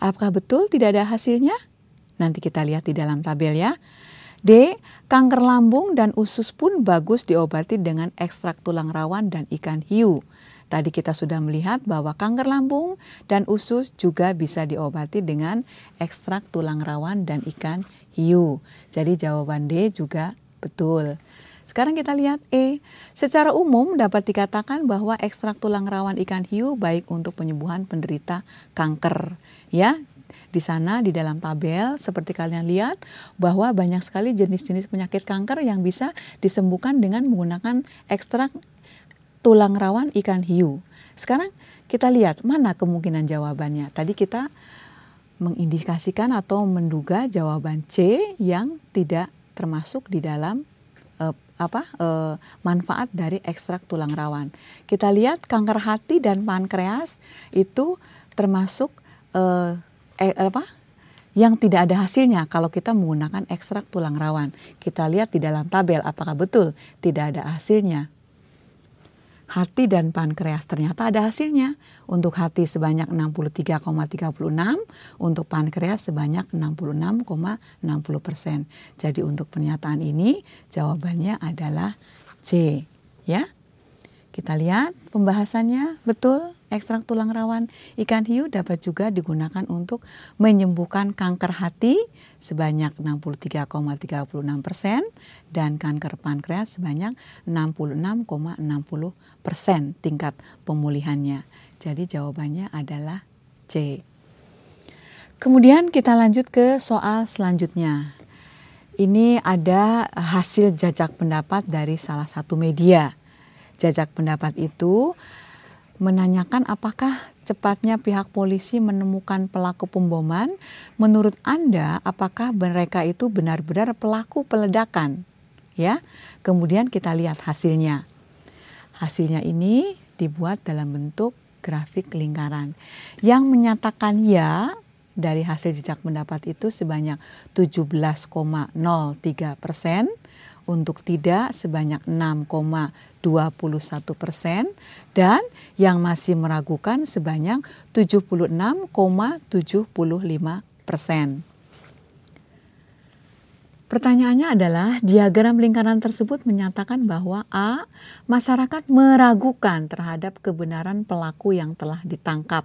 Apakah betul tidak ada hasilnya? Nanti kita lihat di dalam tabel ya. D. Kanker lambung dan usus pun bagus diobati dengan ekstrak tulang rawan dan ikan hiu. Tadi kita sudah melihat bahwa kanker lambung dan usus juga bisa diobati dengan ekstrak tulang rawan dan ikan hiu. Jadi jawaban D juga betul. Sekarang kita lihat E. Secara umum dapat dikatakan bahwa ekstrak tulang rawan ikan hiu baik untuk penyembuhan penderita kanker. Ya. Di sana di dalam tabel seperti kalian lihat bahwa banyak sekali jenis-jenis penyakit kanker yang bisa disembuhkan dengan menggunakan ekstrak tulang rawan ikan hiu. Sekarang kita lihat mana kemungkinan jawabannya. Tadi kita mengindikasikan atau menduga jawaban C yang tidak termasuk di dalam manfaat dari ekstrak tulang rawan. Kita lihat kanker hati dan pankreas itu termasuk yang tidak ada hasilnya kalau kita menggunakan ekstrak tulang rawan. Kita lihat di dalam tabel apakah betul tidak ada hasilnya. Hati dan pankreas ternyata ada hasilnya. Untuk hati sebanyak 63,36, untuk pankreas sebanyak 66,60%. Jadi untuk pernyataan ini jawabannya adalah C, ya. Kita lihat pembahasannya, betul, ekstrak tulang rawan ikan hiu dapat juga digunakan untuk menyembuhkan kanker hati sebanyak 63,36% dan kanker pankreas sebanyak 66,60% tingkat pemulihannya. Jadi jawabannya adalah C. Kemudian kita lanjut ke soal selanjutnya. Ini ada hasil jajak pendapat dari salah satu media. Jajak pendapat itu menanyakan apakah cepatnya pihak polisi menemukan pelaku pemboman. Menurut Anda, apakah mereka itu benar-benar pelaku peledakan? Ya, kemudian kita lihat hasilnya. Hasilnya ini dibuat dalam bentuk grafik lingkaran. Yang menyatakan ya dari hasil jejak pendapat itu sebanyak 17,03%. Untuk tidak sebanyak 6,21% dan yang masih meragukan sebanyak 76,75%. Pertanyaannya adalah diagram lingkaran tersebut menyatakan bahwa A. Masyarakat meragukan terhadap kebenaran pelaku yang telah ditangkap.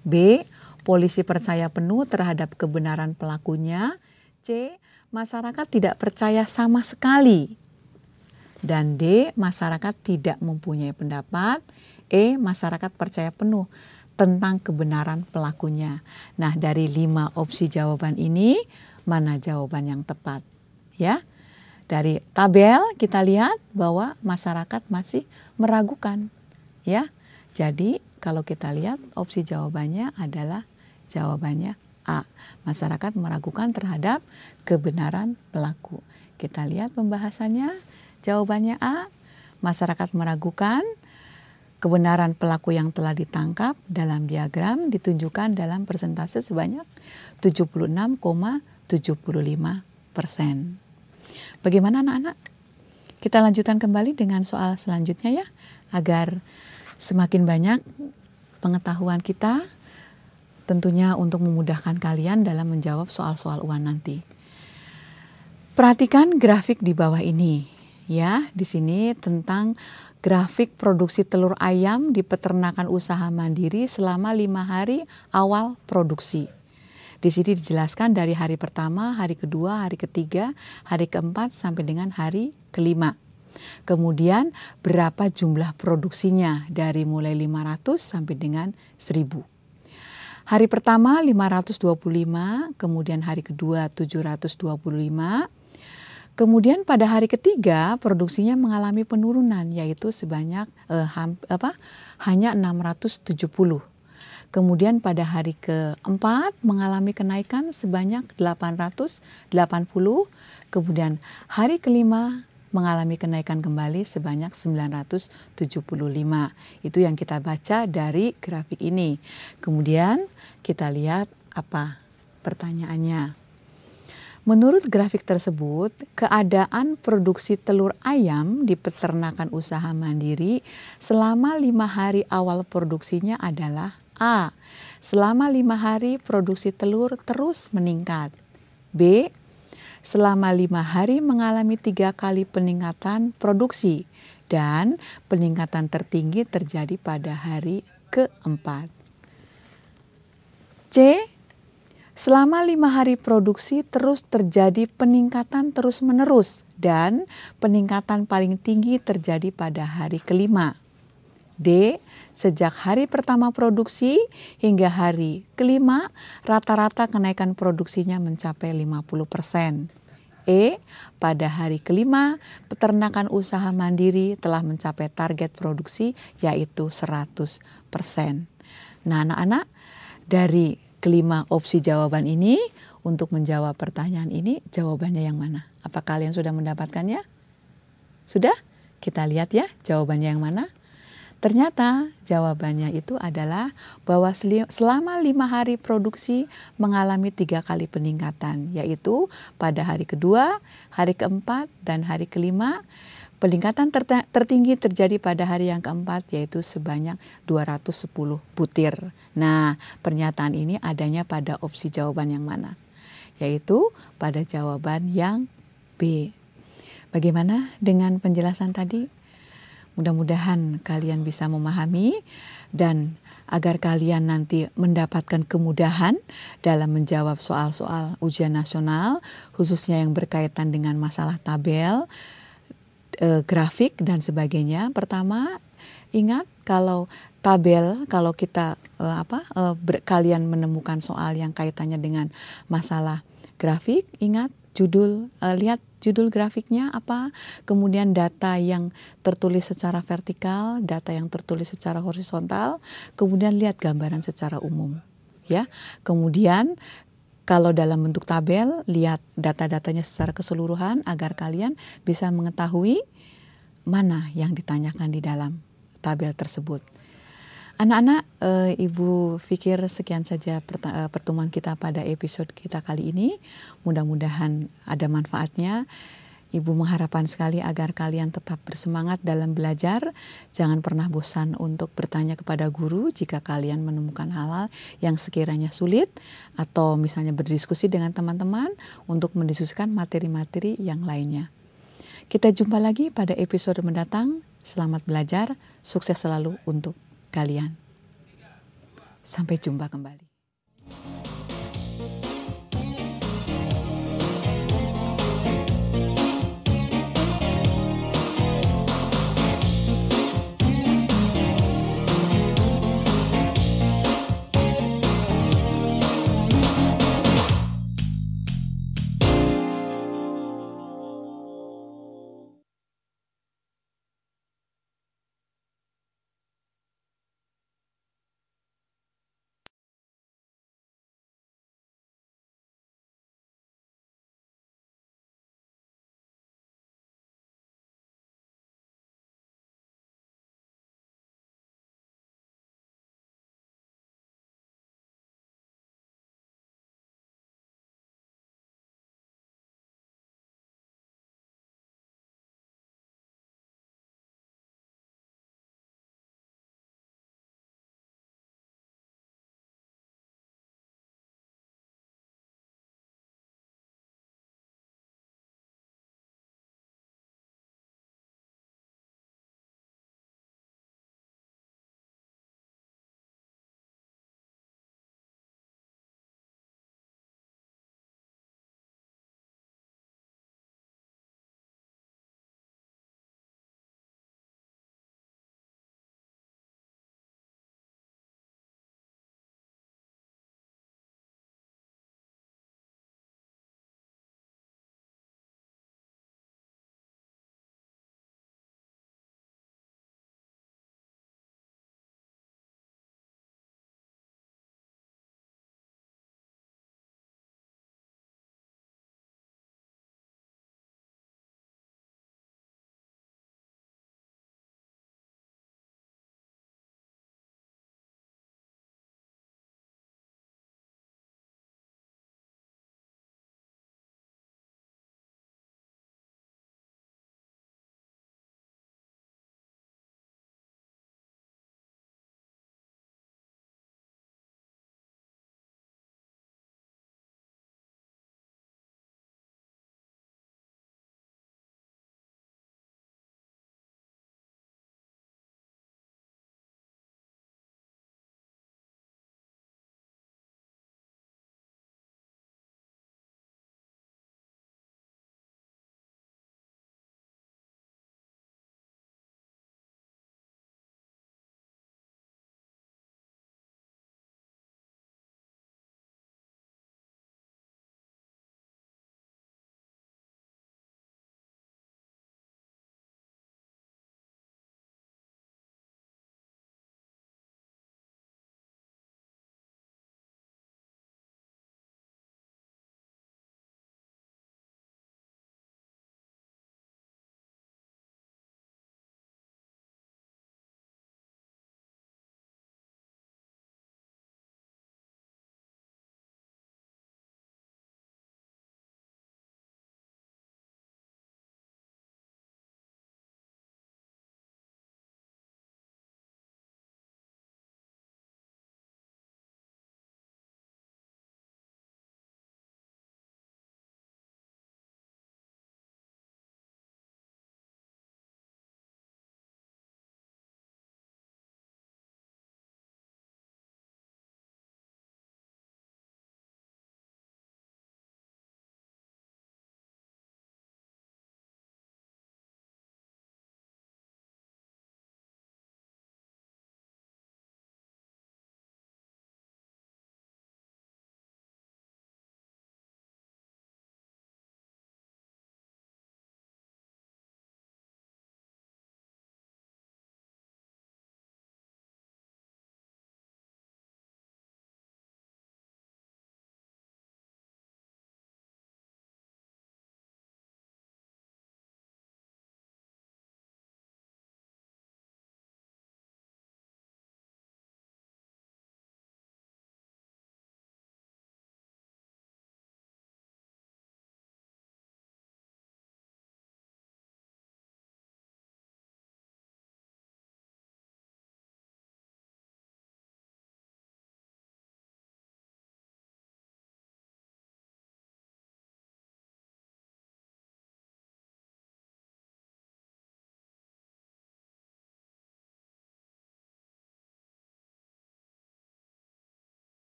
B. Polisi percaya penuh terhadap kebenaran pelakunya. C. Masyarakat tidak percaya sama sekali. Dan D. Masyarakat tidak mempunyai pendapat. E. Masyarakat percaya penuh tentang kebenaran pelakunya. Nah, dari 5 opsi jawaban ini, mana jawaban yang tepat? Ya, dari tabel kita lihat bahwa masyarakat masih meragukan. Ya, jadi kalau kita lihat opsi jawabannya adalah jawabannya A. Masyarakat meragukan terhadap kebenaran pelaku. Kita lihat pembahasannya. Jawabannya A. Masyarakat meragukan kebenaran pelaku yang telah ditangkap. Dalam diagram ditunjukkan dalam persentase sebanyak 76,75%. Bagaimana anak-anak? Kita lanjutkan kembali dengan soal selanjutnya ya. Agar semakin banyak pengetahuan kita tentunya untuk memudahkan kalian dalam menjawab soal-soal UAN nanti. Perhatikan grafik di bawah ini ya. Di sini tentang grafik produksi telur ayam di peternakan usaha mandiri selama 5 hari awal produksi. Di sini dijelaskan dari hari pertama, hari kedua, hari ketiga, hari keempat sampai dengan hari kelima. Kemudian berapa jumlah produksinya dari mulai 500 sampai dengan 1000. Hari pertama 525, kemudian hari kedua 725. Kemudian pada hari ketiga produksinya mengalami penurunan yaitu sebanyak hanya 670. Kemudian pada hari keempat mengalami kenaikan sebanyak 880. Kemudian hari kelima mengalami kenaikan kembali sebanyak 975. Itu yang kita baca dari grafik ini. Kemudian kita lihat apa pertanyaannya. Menurut grafik tersebut, keadaan produksi telur ayam di peternakan usaha mandiri selama 5 hari awal produksinya adalah A. Selama 5 hari produksi telur terus meningkat. B. Selama 5 hari mengalami 3 kali peningkatan produksi dan peningkatan tertinggi terjadi pada hari keempat. C. Selama 5 hari produksi terus terjadi peningkatan terus-menerus dan peningkatan paling tinggi terjadi pada hari kelima. D. Sejak hari pertama produksi hingga hari kelima, rata-rata kenaikan produksinya mencapai 50%. E. Pada hari kelima, peternakan usaha mandiri telah mencapai target produksi yaitu 100%. Nah anak-anak, dari kelima opsi jawaban ini, untuk menjawab pertanyaan ini, jawabannya yang mana? Apa kalian sudah mendapatkannya? Sudah? Kita lihat ya jawabannya yang mana. Ternyata jawabannya itu adalah bahwa selama 5 hari produksi mengalami 3 kali peningkatan, yaitu pada hari kedua, hari keempat, dan hari kelima. Peningkatan tertinggi terjadi pada hari yang keempat, yaitu sebanyak 210 butir. Nah, pernyataan ini adanya pada opsi jawaban yang mana? Yaitu pada jawaban yang B. Bagaimana dengan penjelasan tadi? Mudah-mudahan kalian bisa memahami dan agar kalian nanti mendapatkan kemudahan dalam menjawab soal-soal ujian nasional, khususnya yang berkaitan dengan masalah tabel, grafik dan sebagainya. Pertama, ingat kalau tabel, kalau kita kalian menemukan soal yang kaitannya dengan masalah grafik, ingat judul, lihat judul grafiknya apa, kemudian data yang tertulis secara vertikal, data yang tertulis secara horizontal, kemudian lihat gambaran secara umum, ya. Kemudian kalau dalam bentuk tabel, lihat data-datanya secara keseluruhan agar kalian bisa mengetahui mana yang ditanyakan di dalam tabel tersebut. Anak-anak, Ibu pikir sekian saja pertemuan kita pada episode kita kali ini. Mudah-mudahan ada manfaatnya. Ibu mengharapkan sekali agar kalian tetap bersemangat dalam belajar. Jangan pernah bosan untuk bertanya kepada guru jika kalian menemukan hal-hal yang sekiranya sulit, atau misalnya berdiskusi dengan teman-teman untuk mendiskusikan materi-materi yang lainnya. Kita jumpa lagi pada episode mendatang. Selamat belajar, sukses selalu untuk kalian. Sampai jumpa kembali.